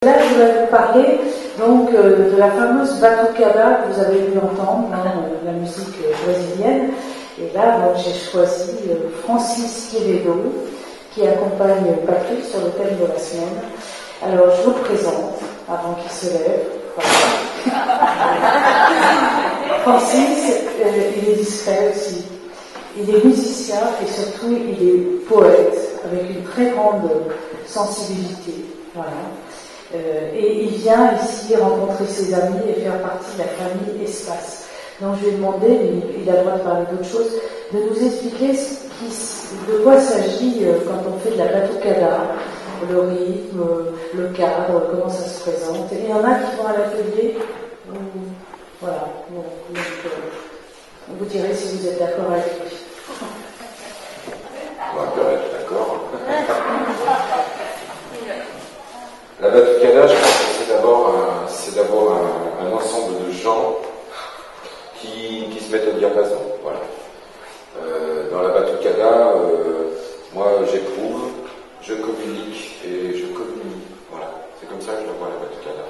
Là, je voudrais vous parler donc de la fameuse batucada que vous avez pu entendre, la musique brésilienne. Et là, j'ai choisi Francis Quevedo, qui accompagne Patrick sur le thème de la semaine. Alors, je vous le présente avant qu'il se lève. Voilà. Francis, il est discret aussi. Il est musicien et surtout, il est poète, avec une très grande sensibilité. Voilà. Et il vient ici rencontrer ses amis et faire partie de la famille Espace. Donc je lui ai demandé, mais il a le droit de parler d'autre chose, de nous expliquer de quoi il s'agit quand on fait de la batucada, le rythme, le cadre, comment ça se présente. Et il y en a qui vont à l'atelier, voilà, donc, vous direz si vous êtes d'accord avec lui. On va être d'accord. La batucada, je pense que c'est d'abord un ensemble de gens qui se mettent au diapason. Voilà. Dans la batucada, moi j'éprouve, je communique et je communie. Voilà. C'est comme ça que je vois la batucada.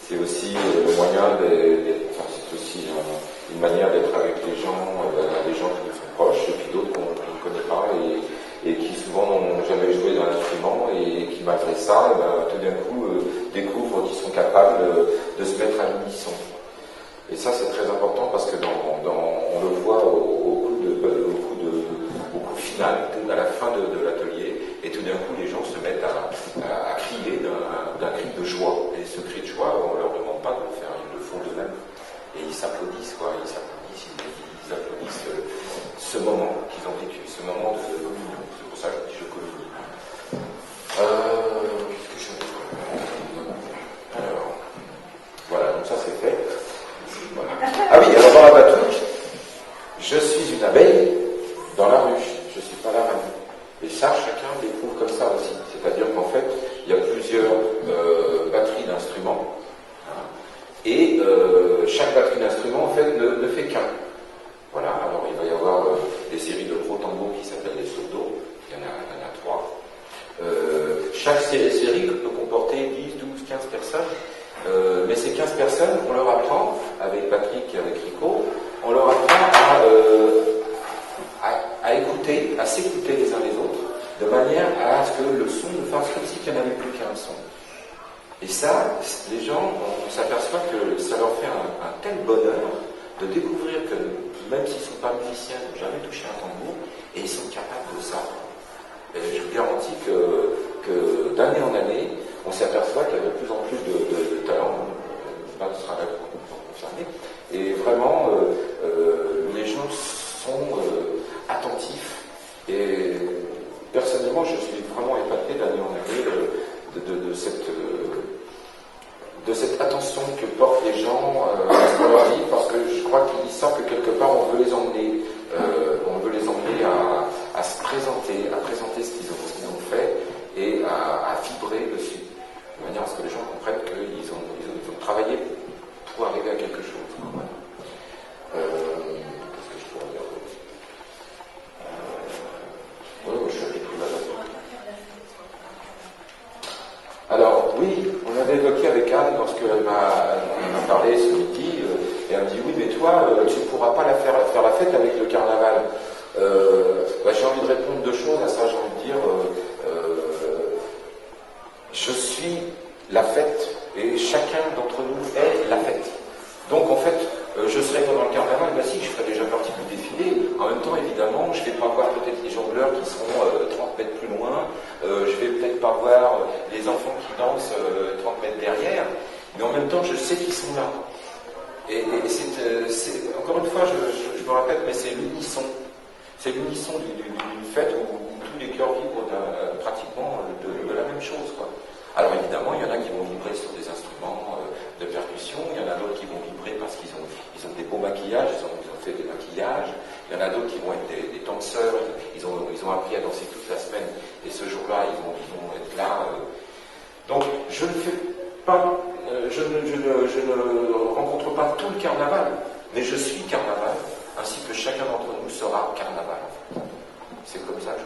C'est aussi le moyen c'est aussi une manière d'être avec les gens qui nous sont proches et puis d'autres qu'on ne connaît pas et qui souvent n'ont jamais joué d'un instrument et qui malgré ça, tout d'un coup découvrent qu'ils sont capables de se mettre à l'unisson. Et ça c'est très important parce que on le voit au coup final, à la fin de l'atelier, et tout d'un coup les gens se mettent à crier d'un cri de joie. Et ce cri de joie, on ne leur demande pas de le faire, ils le font d'eux-mêmes. Et ils s'applaudissent, ils applaudissent ce moment qu'ils ont vécu, ce moment de communion. C'est pour ça que je dis je communie. Qu'est-ce que je veux dire ? Alors, voilà, donc ça c'est fait. Voilà. Ah oui, alors dans la batuque, je suis une abeille dans la ruche, je ne suis pas la reine. Et ça, chacun l'éprouve comme ça aussi. C'est-à-dire qu'en fait, il y a plusieurs batteries d'instruments. Et chaque batterie d'instruments, en fait, ne fait qu'un. Voilà, alors il va y avoir des séries de gros tambours qui s'appellent les sodos. Il y en a 3. Chaque série peut comporter 10, 12, 15 personnes. Mais ces 15 personnes, on leur apprend, avec Patrick et avec Rico, on leur apprend à écouter, à s'écouter les uns les autres, de manière à ce que le son ne fasse comme s'il n'y en avait plus qu'un son. Et ça, les gens, on s'aperçoit que ça leur fait un tel bonheur de découvrir que même s'ils ne sont pas musiciens, ils n'ont jamais touché un tambour, et ils sont capables de ça. Et je vous garantis que d'année en année, on s'aperçoit qu'il y a de plus en plus de talents, là ce sera là pour confirmer, et vraiment, les gens sont attentifs, et personnellement, je suis vraiment épaté d'année en année de cette attention que portent les gens dans leur vie, parce que je crois qu'ils savent que quelque part on veut les emmener, à se présenter, à présenter ce qu'ils ont fait et à vibrer dessus, de manière à ce que les gens comprennent qu'ils ont travaillé pour arriver à quelque chose. Voilà. Qu'est-ce que je pourrais dire d'autre ? Oui, je suis avec vous là-bas. Alors, oui, on avait évoqué avec Anne lorsqu'elle m'a parlé ce midi, et elle me dit oui, mais toi, tu ne pourras pas faire la fête avec le carnaval. J'ai envie de répondre deux choses à ça. J'ai envie de dire, je suis la fête, et chacun d'entre nous est la fête. Donc, en fait, je serai pendant le carnaval, si, je ferai déjà partie du défilé. En même temps, évidemment, je ne vais pas voir peut-être les jongleurs qui seront 30 mètres plus loin, je vais peut-être pas voir les enfants qui dansent 30 mètres derrière, mais en même temps, je sais qu'ils sont là. Et c'est, encore une fois, je me répète, mais c'est l'unisson. C'est l'unisson d'une fête où tous les cœurs vibrent pratiquement de la même chose, quoi. Alors évidemment, il y en a qui vont vibrer sur des instruments de percussion, il y en a d'autres qui vont vibrer parce qu'ils ont des beaux maquillages, ils ont fait des maquillages, il y en a d'autres qui vont être des danseurs, ils ont appris à danser toute la semaine, et ce jour-là, ils vont être là. Donc, je ne fais pas, je ne rencontre pas tout le carnaval, mais je suis carnaval, ainsi que chacun d'entre nous sera carnaval. C'est comme ça que je